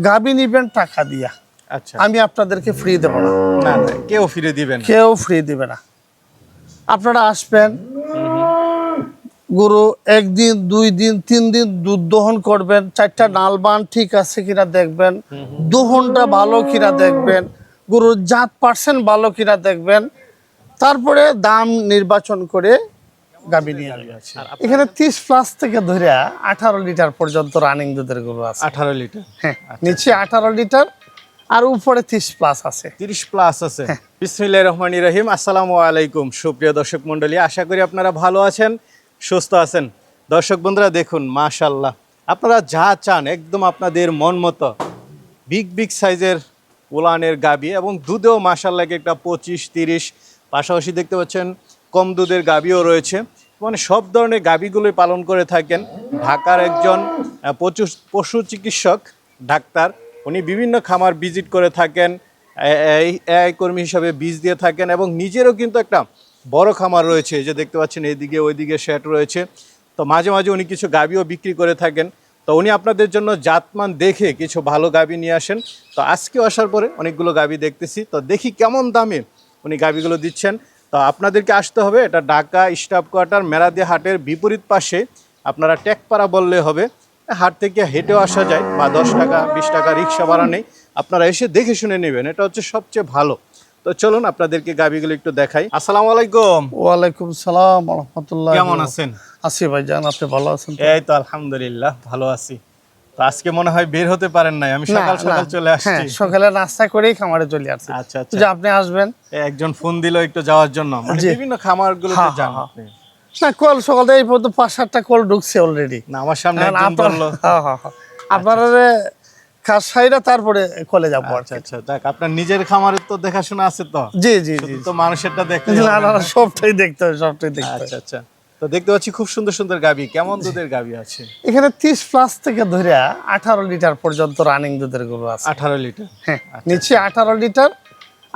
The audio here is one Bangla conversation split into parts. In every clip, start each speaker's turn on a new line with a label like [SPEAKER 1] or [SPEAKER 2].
[SPEAKER 1] গাবি নিবেন টাকা দিয়া।
[SPEAKER 2] আচ্ছা,
[SPEAKER 1] আমি আপনাদেরকে ফ্রি দেব না।
[SPEAKER 2] না না, কেউ ফিরে দিবে না।
[SPEAKER 1] কেউ ফ্রি দিবে না। আপনারা আসবেন, গরু 1 দিন 2 দিন 3 দিন দুধ দহন করবেন, 4টা নালবান ঠিক আছে কিনা দেখবেন, দহনটা ভালো কিনা দেখবেন, গরুর জাত পার্সেন্ট ভালো কিনা দেখবেন, তারপরে দাম নির্বাচন করে গাবি নিয়ে যাবেন। এখানে 30+ থেকে ধরে 18 লিটার পর্যন্ত রানিং দুধের গরু আছে।
[SPEAKER 2] 18 লিটার,
[SPEAKER 1] হ্যাঁ, নিচে 18 লিটার আর উপরে 30+ আছে।
[SPEAKER 2] 30+ আছে। বিসমিল্লাহির রহমানির রহিম। আসসালামু আলাইকুম সুপ্রিয় দর্শক মণ্ডলী, আশা করি আপনারা ভালো আছেন, সুস্থ আছেন। দর্শক বন্ধুরা দেখুন, মাশাআল্লাহ, আপনারা যা চান একদম আপনাদের মন মতো বিগ সাইজের ওলানের গাবি এবং দুধেও মাশাআল্লাহ একটা 25-30, পাশাপাশি দেখতে পাচ্ছেন কম দুধের গাবিও রয়েছে। মানে সব ধরনের গাবিগুলোই পালন করে থাকেন ঢাকার একজন পশু চিকিৎসক ডাক্তার। উনি বিভিন্ন খামার ভিজিট করে থাকেন, এআই কর্মী হিসাবে বীজ দিয়ে থাকেন এবং নিজেরও কিন্তু একটা বড় খামার রয়েছে, যে দেখতে পাচ্ছেন এইদিকে ওইদিকে শেড রয়েছে। তো মাঝে মাঝে উনি কিছু গাবিও বিক্রি করে থাকেন। তো উনি আপনাদের জন্য জাতমান দেখে কিছু ভালো গাবি নিয়ে আসেন। তো আজকে আসার পরে অনেকগুলো গাবি দেখতেছি, তো দেখি কেমন দামে উনি গাবিগুলো দিচ্ছেন। তো আপনাদেরকে আসতে হবে, এটা ঢাকা স্টাফ কোয়ার্টার মেরাদিয়া হাটের বিপরীত পাশে। আপনারা টেকপাড়া বললে হবে, হাট থেকে হেঁটেও আসা যায়, বা 10 টাকা 20 টাকা রিক্সা ভাড়া নেই। আপনারা এসে দেখে শুনে নেবেন, এটা হচ্ছে সবচেয়ে ভালো। তো চলুন আপনাদেরকে গাবিগুলো একটু দেখাই। আসসালামু আলাইকুম।
[SPEAKER 1] ওয়ালাইকুম সালাম ওয়া রাহমাতুল্লাহ।
[SPEAKER 2] কেমন আছেন?
[SPEAKER 1] আছি ভাইজান, আপনি ভালো আছেন?
[SPEAKER 2] এই তো আলহামদুলিল্লাহ ভালো আছি। তো আজকে মনে হয় বের হতে পারেন নাই, আমি সকাল সকাল চলে আসছি।
[SPEAKER 1] হ্যাঁ, সকালে নাস্তা করেই খামারে চলে আসছি।
[SPEAKER 2] আচ্ছা আচ্ছা,
[SPEAKER 1] যে আপনি আসবেন,
[SPEAKER 2] একজন ফোন দিল একটু যাওয়ার জন্য, মানে বিভিন্ন খামারগুলোতে যান আপনি?
[SPEAKER 1] না, কল সকালে এই পর্যন্ত 5-7টা কল ঢুকছে অলরেডি।
[SPEAKER 2] না, আমার সামনে একজন বলল
[SPEAKER 1] আপনারা কাজ সাইরা তারপরে কলে যাবো।
[SPEAKER 2] আচ্ছা আচ্ছা, দেখ আপনার নিজের খামারের তো দেখাশোনা আছে তো?
[SPEAKER 1] জি জি জি,
[SPEAKER 2] তো মানুষেরটা দেখতে
[SPEAKER 1] না না, সবটাই দেখতে হবে, সবটাই দেখতে হবে।
[SPEAKER 2] আচ্ছা আচ্ছা, তো দেখতে পাচ্ছি খুব সুন্দর সুন্দর গাবি। কেমন দুধের গাবি আছে?
[SPEAKER 1] এখানে 30+ থেকে ধরে 18 লিটার পর্যন্ত রানিং দুধের গরু আছে।
[SPEAKER 2] 18 লিটার,
[SPEAKER 1] হ্যাঁ, নিচে 18 লিটার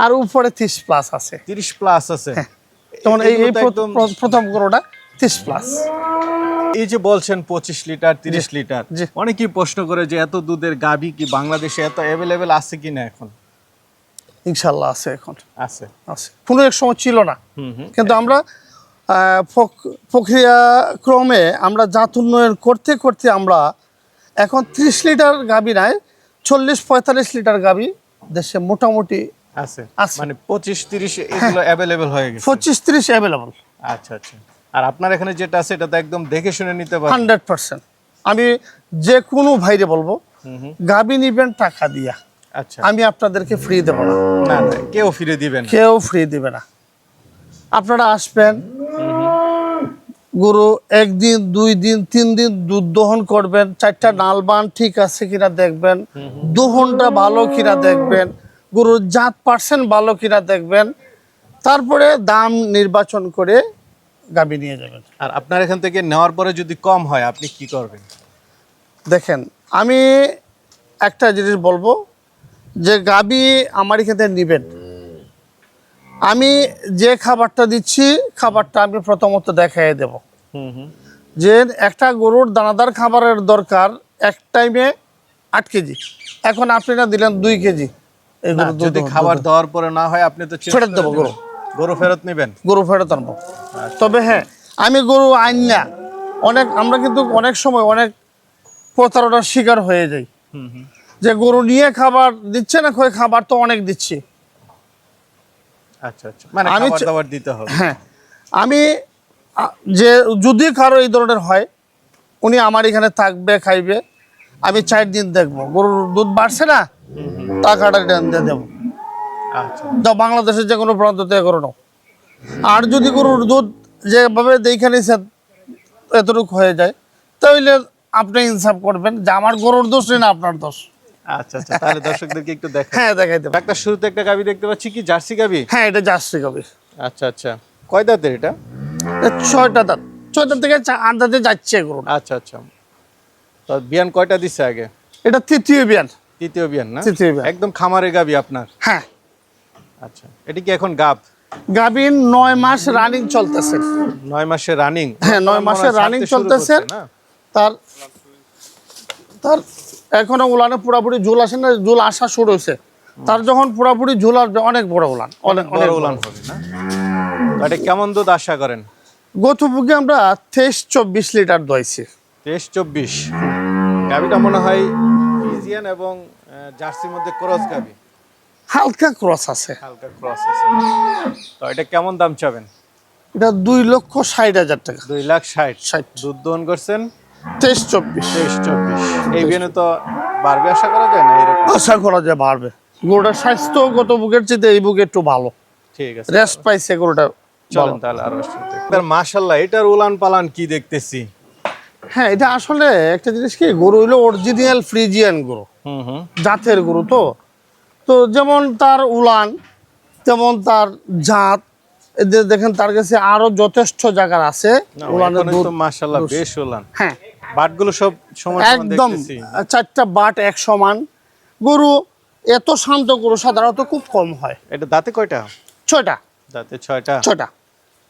[SPEAKER 1] আর উপরে 30+ আছে।
[SPEAKER 2] 30+ আছে।
[SPEAKER 1] যেমন এই প্রথম গরুটা 30+।
[SPEAKER 2] এই যে বলছেন 25 লিটার 30 লিটার, অনেকেই প্রশ্ন করে যে এত দুধের গাবি কি বাংলাদেশে এত অ্যাভেলেবেল আছে কিনা? এখন
[SPEAKER 1] ইনশাল্লাহ আছে, এখন
[SPEAKER 2] আছে।
[SPEAKER 1] আছে, কোনো এক সময় ছিল না, কিন্তু আমরা প্রক্রিয়াক্রমে আমরা জাত উন্নয়ন করতে করতে আমরা এখন 30 লিটার গাবি নাই, 40-45 লিটার গাবি দেশে মোটামুটি
[SPEAKER 2] আছে। মানে 25-30 এগুলো অ্যাভেলেবেল হয়ে গেছে।
[SPEAKER 1] 25-30 অ্যাভেলেবল।
[SPEAKER 2] আচ্ছা আচ্ছা, আর আপনার এখানে যেটা আছে এটা তো একদম দেখে শুনে নিতে পারবেন
[SPEAKER 1] 100%। আমি যে কোনো ভাইরে বলবো, গাবি নিবেন টাকা দিয়া।
[SPEAKER 2] আচ্ছা,
[SPEAKER 1] আমি আপনাদেরকে ফ্রি দেব না।
[SPEAKER 2] না না, কেউ ফিরে দিবে না।
[SPEAKER 1] কেউ ফ্রি দিবে না। আপনারা আসবেন, গরু 1 দিন 2 দিন 3 দিন দুধ দহন করবেন, 4টা নালবান ঠিক আছে কিনা দেখবেন, দহনটা ভালো কিনা দেখবেন, গরুর জাত পার্সেন্ট ভালো কিনা দেখবেন, তারপরে দাম নির্বাচন করে গাবি নিয়ে যাবেন।
[SPEAKER 2] আর আপনার এখান থেকে নেওয়ার পরে যদি কম হয় আপনি কি করবেন?
[SPEAKER 1] দেখেন, আমি একটা জিনিস বলবো, যে গাবি আমার এখান থেকে নিবেন, আমি যে খাবারটা দিচ্ছি খাবারটা আমি প্রথমত দেখাই দেব। যে একটা গরুর দানাদার খাবারের দরকার এক টাইমে 8 কেজি, এখন আপনি না দিলেন 2 কেজি। এই গরু
[SPEAKER 2] যদি খাবার দেওয়ার পরে না হয় আপনি তো
[SPEAKER 1] ফেরত দেবো,
[SPEAKER 2] গরু ফেরত নেবেন?
[SPEAKER 1] গরু ফেরত আনবো। তবে হ্যাঁ, আমি গরু আইন না, আমরা কিন্তু অনেক সময় অনেক প্রতারণার শিকার হয়ে যাই, যে গরু নিয়ে খাবার দিচ্ছে না, খাবার তো অনেক দিচ্ছি।
[SPEAKER 2] আচ্ছা আচ্ছা, মানে খাবার দাবার দিতে হবে।
[SPEAKER 1] হ্যাঁ, আমি যে যদি কারো এই ধরনের হয়, উনি আমার এখানে থাকবে, খাইবে, আমি 4 দিন দেখবো গরুর দুধ বাড়ছে না, টাকাটা দিয়ে দেবো।
[SPEAKER 2] আচ্ছা,
[SPEAKER 1] যাও বাংলাদেশের যে কোনো প্রান্ত থেকে করে নাও। আর যদি গরুর দুধ যেভাবে দেখে নিছেন এতটুকু হয়ে যায়, তাহলে আপনি ইনসাফ করবেন যে আমার গরুর দোষ না আপনার দোষ।
[SPEAKER 2] আচ্ছা আচ্ছা, তাহলে দর্শকদেরকে একটু দেখাই।
[SPEAKER 1] হ্যাঁ, দেখাই দেবো।
[SPEAKER 2] একটা শুরুতে একটা গাবি দেখতে পাচ্ছি, কি জার্সি গাবি?
[SPEAKER 1] হ্যাঁ, এটা জার্সি গাবি।
[SPEAKER 2] আচ্ছা আচ্ছা, কয় দাঁতের এটা?
[SPEAKER 1] 6টা দাঁত, 6 দাঁত থেকে 8 দাঁতে যাচ্ছে গরু।
[SPEAKER 2] আচ্ছা আচ্ছা, তো বিয়ান কয়টা দিচ্ছে আগে?
[SPEAKER 1] এটা তৃতীয় বিয়ান।
[SPEAKER 2] তৃতীয় বিয়ান না?
[SPEAKER 1] তৃতীয় বিয়ান,
[SPEAKER 2] একদম খামারে গাবি আপনার?
[SPEAKER 1] হ্যাঁ।
[SPEAKER 2] আচ্ছা, এটা কি এখন গাব?
[SPEAKER 1] গাবিন 9 মাস রানিং চলতেছে।
[SPEAKER 2] 9 মাসে রানিং?
[SPEAKER 1] হ্যাঁ, 9 মাসে রানিং চলতেছে। তার এখনো উলানে পুরাপুরি ঝুল আসে না, ঝুল আসা শুরু হয়েছে। তার যখন পুরাপুরি ঝুল আসবে অনেক বড় উলান, অনেক
[SPEAKER 2] বড় উলান হবে না? তো এটা কেমন দুধ আশা করেন?
[SPEAKER 1] গত বুকে আমরা 23-24 লিটার দোয়াইছি।
[SPEAKER 2] 23-24। গাভিটা মনে হয় ফ্রিজিয়ান এবং জার্সির মধ্যে ক্রস গাভি,
[SPEAKER 1] হালকা ক্রস আছে।
[SPEAKER 2] হালকা ক্রস আছে। তো এটা কেমন দাম চাবেন?
[SPEAKER 1] এটা 2,60,000 টাকা।
[SPEAKER 2] 2,60,000।
[SPEAKER 1] 60
[SPEAKER 2] দুধ দহন করছেন
[SPEAKER 1] 23-24।
[SPEAKER 2] 23-24। এই বিয়ানে তো বাড়বে আশা করা যায় না এরকম?
[SPEAKER 1] আশা করা যায় বাড়বে। গরুটার স্বাস্থ্য গত বুকের চেয়ে এই বুকে একটু ভালো,
[SPEAKER 2] ঠিক আছে,
[SPEAKER 1] রেস্ট পাইছে গরুটা।
[SPEAKER 2] চলেন তাহলে আরো শুনতে। মাশাআল্লাহ, এটার উলান পালান কি দেখতেছি।
[SPEAKER 1] হ্যাঁ, এটা আসলে একটা জিনিস কি, গরু হইলো অরিজিনাল ফ্রিজিয়ান গরু,
[SPEAKER 2] হুম।
[SPEAKER 1] জাতের গরু। তো তো যেমন তার উলান তেমন তার জাত, এদের দেখেন তার কাছে আরো যথেষ্ট জায়গার আছে উলানের দুধ।
[SPEAKER 2] মাশাআল্লাহ বেশ উলান।
[SPEAKER 1] হ্যাঁ,
[SPEAKER 2] বাটগুলো সব সমান সমান
[SPEAKER 1] একদম
[SPEAKER 2] দেখতেছি।
[SPEAKER 1] 4টা বাট এক সমান। গরু এত শান্ত গরু সাধারণত খুব কম হয়।
[SPEAKER 2] এটা দাঁতে কয়টা?
[SPEAKER 1] 6টা।
[SPEAKER 2] দাঁতে 6টা।
[SPEAKER 1] 6টা।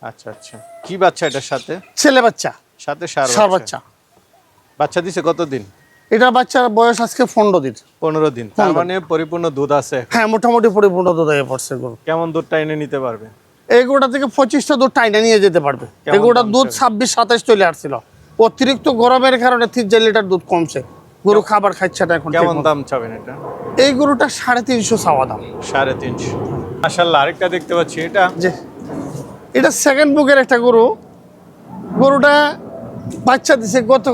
[SPEAKER 2] আচ্ছা আচ্ছা। কি বাচ্চা এটার সাথে?
[SPEAKER 1] ছেলে বাচ্চা,
[SPEAKER 2] সাথে
[SPEAKER 1] ষাঁড়
[SPEAKER 2] ষাঁড়
[SPEAKER 1] বাচ্চা।
[SPEAKER 2] বাচ্চা দিছে কতদিন?
[SPEAKER 1] এটা বাচ্চার বয়স আজকে 15 দিন।
[SPEAKER 2] 15 দিন। তার মানে পরিপূর্ণ দুধ আছে এখন।
[SPEAKER 1] হ্যাঁ, মোটামুটি পরিপূর্ণ দুধ হয়ে পড়ছে গরু।
[SPEAKER 2] কেমন দুধটা এনে নিতে পারবে?
[SPEAKER 1] এই গরুটা থেকে 25টা দুধ টাইনে নিয়ে যেতে পারবে।
[SPEAKER 2] কেমন
[SPEAKER 1] এই গরুটার
[SPEAKER 2] দাম
[SPEAKER 1] দুধ
[SPEAKER 2] চাই?
[SPEAKER 1] 26-27 চলে আসছিল। অতিরিক্ত গরমের কারণে 3 লিটার দুধ কমছে। গরু খাবার খাচ্ছে না এখন।
[SPEAKER 2] কেমন
[SPEAKER 1] ঠিকমতো।
[SPEAKER 2] দাম চাবেন এটা?
[SPEAKER 1] এই গরুটা 350 চাওয়া দাম।
[SPEAKER 2] 350। মাশাআল্লাহ, আরেকটা দেখতে পাচ্ছি। এটা
[SPEAKER 1] যে এটা সেকেন্ড বুকের একটা গরু। গরুটা বাচ্চা দিছে গত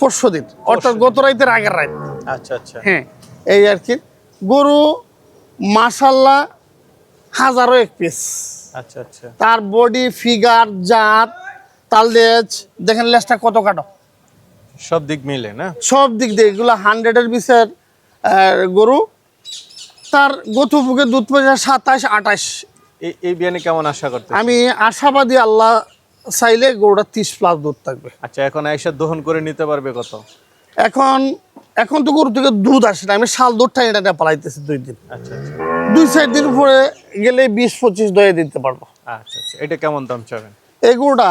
[SPEAKER 1] 400 দিন, অর্থাৎ গত রাতের আগের রাত।
[SPEAKER 2] আচ্ছা আচ্ছা।
[SPEAKER 1] হ্যাঁ, এই আর কি। গরু মাশাআল্লাহ হাজারো এক পিস।
[SPEAKER 2] আচ্ছা আচ্ছা।
[SPEAKER 1] তার বডি ফিগার জাত তার লেজ দেখেন, লেজটা কত কাটো,
[SPEAKER 2] সব দিক মিলে না?
[SPEAKER 1] সব দিক দিয়ে এগুলো 100-এর বিশের গরু। তার গত বুকে দুধ পয়সা 27-28।
[SPEAKER 2] এই বিয়ানে কেমন আশা করতে?
[SPEAKER 1] আমি আশাবাদী, আল্লাহ চাইলে গরুটা 30+ দুধ থাকবে।
[SPEAKER 2] আচ্ছা, এখন আইসা দহন করে নিতে পারবে কত?
[SPEAKER 1] এখন তো গরু থেকে দুধ আসে না, আমি শাল দুধটা এটা পালাইতেছি 2 দিন।
[SPEAKER 2] আচ্ছা আচ্ছা।
[SPEAKER 1] 2-4 দিন পরে গেলে 20-25 দয়ে দিতে পারবো।
[SPEAKER 2] আচ্ছা আচ্ছা। এটা কেমন দাম চাবেন?
[SPEAKER 1] এই গরুটা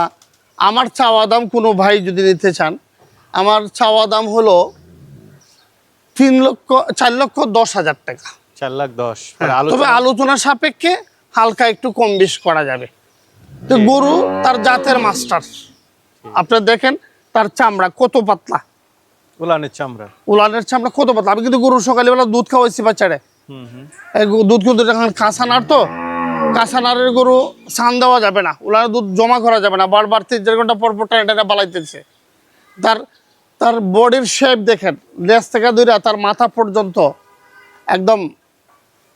[SPEAKER 1] আমার চাওয়া দাম, কোনো ভাই যদি নিতে চান, আমার চাওয়া দাম হলো 4,10,000 টাকা।
[SPEAKER 2] 4,10,000।
[SPEAKER 1] তবে আলোচনা সাপেক্ষে হালকা একটু কম বেশ করা যাবে। তো গরু তার জাতের মাস্টার। আপনি দেখেন তার চামড়া কত পাতলা,
[SPEAKER 2] উলানের চামড়া।
[SPEAKER 1] উলানের চামড়া কত পাতলা। আমি কিন্তু গরু সকালবেলা দুধ খাওয়াইছি বাচ্চারে।
[SPEAKER 2] হুম।
[SPEAKER 1] এই দুধ কিন্তু এখন কাঁচানার, তো কাঁচানারের গরু ছান দেওয়া যাবে না, উলানের দুধ জমা করা যাবে না। বারবার 3-4 ঘন্টা পর পর এটা বালাইতেছে। তার বডির শেপ দেখেন, লেজ থেকে ধরে তার মাথা পর্যন্ত একদম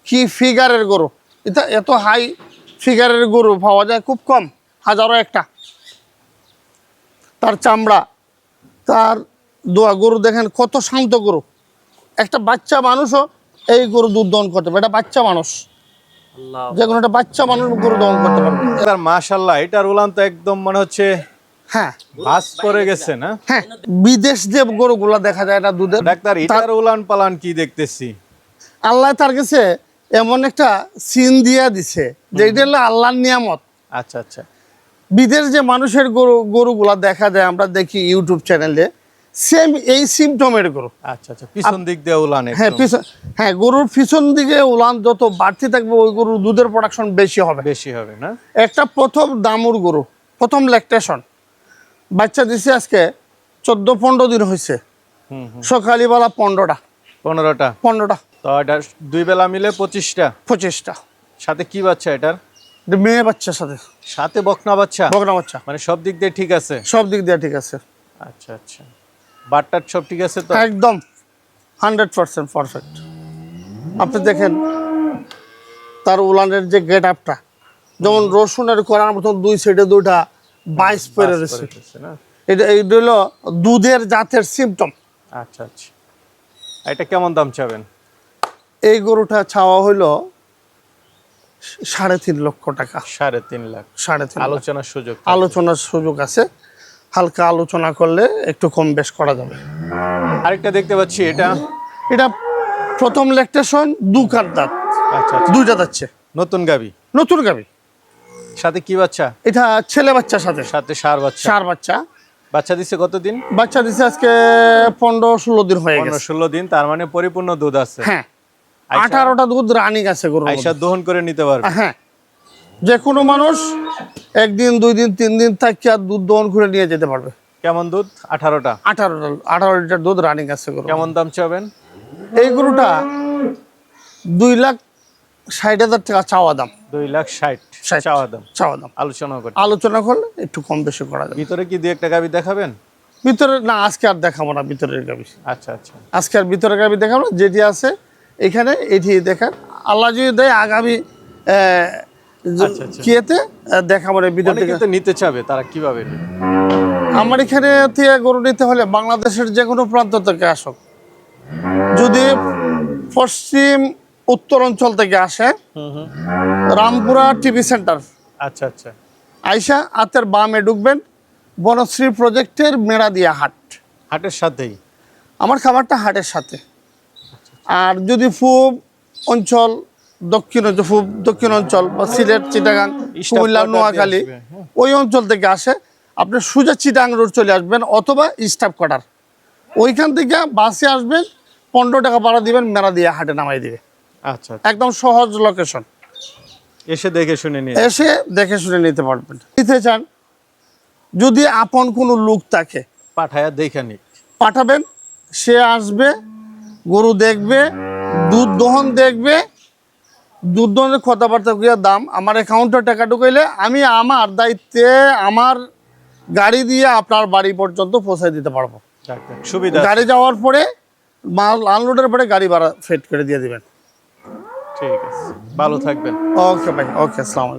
[SPEAKER 1] কি ফিগারের গরু। এটা এত হাই ফিগারের গরু পাওয়া যায় খুব কম, হাজারো একটা। তার চামড়া, তার দোয়া, গরু দেখেন কত শান্ত গরু। একটা বাচ্চা মানুষও এই গরু দুধ দহন করতে পারবে। এটা বাচ্চা মানুষ, যে কোনো একটা বাচ্চা মানুষ গরু দহন করতে পারবে।
[SPEAKER 2] এবার মাশাআল্লাহ, এটার উলান তো একদম মনে হচ্ছে
[SPEAKER 1] হ্যাঁ
[SPEAKER 2] ভাস করে গেছে না?
[SPEAKER 1] হ্যাঁ, বিদেশ যে গরুগুলা দেখা যায় না দুধের,
[SPEAKER 2] ডাক্তার এটার উলান পালান কি দেখতেছি।
[SPEAKER 1] আল্লাহ তার কাছে এমন একটা সিন দিয়া দিছে যে এটা হলো আল্লাহর নিয়ামত।
[SPEAKER 2] আচ্ছা আচ্ছা।
[SPEAKER 1] বিদেশ যে মানুষের গরুগুলা দেখা যায়, আমরা দেখি ইউটিউব চ্যানেলে, সেম এই সিমটমের গরু।
[SPEAKER 2] আচ্ছা আচ্ছা। পিছন দিক দিয়ে উলান
[SPEAKER 1] হ্যাঁ,
[SPEAKER 2] একদম
[SPEAKER 1] হ্যাঁ, গরুর পিছন দিকে উলান যত বাড়তি থাকবে ওই গরুর দুধের প্রোডাকশন বেশি হবে।
[SPEAKER 2] বেশি হবে না?
[SPEAKER 1] একটা প্রথম দামুর গরু, প্রথম ল্যাকটেশন, বাচ্চা দিছে আজকে 14-15 দিন হয়েছে।
[SPEAKER 2] হুম।
[SPEAKER 1] সকালবেলা 15টা।
[SPEAKER 2] 15টা। তো এটা 2 বেলা মিলে 25টা।
[SPEAKER 1] 25টা।
[SPEAKER 2] সাথে কি বাচ্চা এটার?
[SPEAKER 1] এটা মেয়ে বাচ্চার সাথে,
[SPEAKER 2] সাথে বকনা বাচ্চা।
[SPEAKER 1] বকনা বাচ্চা।
[SPEAKER 2] মানে সব দিক দিয়ে ঠিক আছে?
[SPEAKER 1] সব দিক দিয়ে ঠিক আছে।
[SPEAKER 2] আচ্ছা আচ্ছা। বাটটার সব ঠিক আছে তো?
[SPEAKER 1] একদম 100% পারফেক্ট। আপনি দেখেন তার উলানের যে গেট আপটা, যেমন রসুনের করার মতন 2 সাইডে 2টা 22 পেরে
[SPEAKER 2] বাস
[SPEAKER 1] রয়েছে।
[SPEAKER 2] করে দিচ্ছে না?
[SPEAKER 1] এটা হলো দুধের জাতের সিমটম।
[SPEAKER 2] আচ্ছা আচ্ছা। এটা কেমন দাম চাবেন?
[SPEAKER 1] এই গরুটা চাওয়া হলো 3.5 লক্ষ টাকা।
[SPEAKER 2] 3.5 লাখ।
[SPEAKER 1] 3.5
[SPEAKER 2] আলোচনার সুযোগ?
[SPEAKER 1] আলোচনার সুযোগ আছে, হালকা আলোচনা করলে একটু কম বেশ করা যাবে।
[SPEAKER 2] আরেকটা দেখতে পাচ্ছি।
[SPEAKER 1] এটা প্রথম ল্যাকটেশন, 2 কাঠ দাঁত।
[SPEAKER 2] আচ্ছা আচ্ছা।
[SPEAKER 1] 2টা যাচ্ছে,
[SPEAKER 2] নতুন গাবি।
[SPEAKER 1] নতুন গাবি।
[SPEAKER 2] সাথে কি বাচ্চা?
[SPEAKER 1] এটা ছেলে বাচ্চার সাথে,
[SPEAKER 2] সাথে ষাঁড় বাচ্চা।
[SPEAKER 1] ষাঁড় বাচ্চা।
[SPEAKER 2] বাচ্চা দিচ্ছে কতদিন?
[SPEAKER 1] বাচ্চা দিছে আজকে 15-16 দিন হয়ে গেছে।
[SPEAKER 2] 15-16 দিন, তার মানে পরিপূর্ণ দুধ আছে।
[SPEAKER 1] হ্যাঁ, 18টা দুধ রানিং আছে গরুর
[SPEAKER 2] আইসা
[SPEAKER 1] মধ্যে।
[SPEAKER 2] দহন করে নিতে পারবে।
[SPEAKER 1] হ্যাঁ, যে কোনো মানুষ 1 দিন 2 দিন 3 দিন থাকিয়া দুধ দহন করে নিয়ে যেতে পারবে।
[SPEAKER 2] কেমন দুধ? 18টা।
[SPEAKER 1] 18 লিটার দুধ রানিং আছে গরু।
[SPEAKER 2] কেমন দাম চাবেন?
[SPEAKER 1] এই গরুটা 2,60,000 টাকা চাওয়া দাম।
[SPEAKER 2] 2,60,000 চাওয়া দাম। আলোচনা করে
[SPEAKER 1] আলোচনা করলে একটু কম বেশি করা যাবে।
[SPEAKER 2] ভিতরে কি 2-1টা গাভী দেখাবেন?
[SPEAKER 1] ভিতরে না, আজকে আর দেখাবো না ভিতরের গাবি।
[SPEAKER 2] আচ্ছা আচ্ছা।
[SPEAKER 1] আজকে আর ভিতরের গাবি দেখাবো না, যেটি আছে এখানে এটি দেখান। আল্লাহ যদি দেয় আগামী
[SPEAKER 2] আচ্ছা।
[SPEAKER 1] কিয়েতে দেখাবো না ভিতর
[SPEAKER 2] অনেকে
[SPEAKER 1] থেকে।
[SPEAKER 2] তো নিতে চাবে, তারা কিভাবে নেবে?
[SPEAKER 1] আমার এখানে থেকে গরু নিতে হলে বাংলাদেশের যে কোনো প্রান্ত থেকে আসুক। যদি পশ্চিম উত্তর অঞ্চল থেকে আসে, রামপুরা টিভি সেন্টার
[SPEAKER 2] আচ্ছা আচ্ছা।
[SPEAKER 1] আইসা হাতের বামে ঢুকবেন, বনশ্রী প্রজেক্টের মেরাদিয়া হাট।
[SPEAKER 2] হাটের সাথেই
[SPEAKER 1] আমার খাবারটা হাটের সাথে। আর যদি পূব অঞ্চল, দক্ষিণ অঞ্চল বা সিলেট, চিটাগাং, কুমিল্লা,
[SPEAKER 2] কোয়ার্টার দিয়ে
[SPEAKER 1] নোয়াখালী
[SPEAKER 2] আসবে, হ্যাঁ।
[SPEAKER 1] ওই অঞ্চল থেকে আসে, আপনি সোজা চিটাগাং রোড চলে আসবেন, অথবা স্টাফ কোয়ার্টার ওইখান থেকে বাসে আসবেন, 15 টাকা ভাড়া দিবেন, মেরাদিয়া হাটে নামাই দিবে।
[SPEAKER 2] আচ্ছা আচ্ছা।
[SPEAKER 1] একদম সহজ লোকেশন।
[SPEAKER 2] এসে দেখে শুনে নিয়ে
[SPEAKER 1] এসে দেখে শুনে নিতে পারবেন। নিতে চান, যদি আপন কোনো লোক থাকে
[SPEAKER 2] পাঠায়া দেখে নিক।
[SPEAKER 1] পাঠাবেন, সে আসবে, গরু দেখবে, দুধ দহন দেখবে, দুধ দহনের কথাবার্তা কইয়া দাম আমার অ্যাকাউন্টে টাকা ঢুকাইলে আমি আমার দায়িত্বে আমার গাড়ি দিয়ে আপনার বাড়ি পর্যন্ত পৌঁছে দিতে পারবো।
[SPEAKER 2] যাক, সুবিধা।
[SPEAKER 1] গাড়ি যাওয়ার পরে মাল আনলোডের পরে গাড়ি ভাড়া ফেট করে দিয়ে দিবেন।
[SPEAKER 2] ঠিক আছে, ভালো থাকবেন।
[SPEAKER 1] ওকে ভাই, ওকে, আসসালামু আলাইকুম।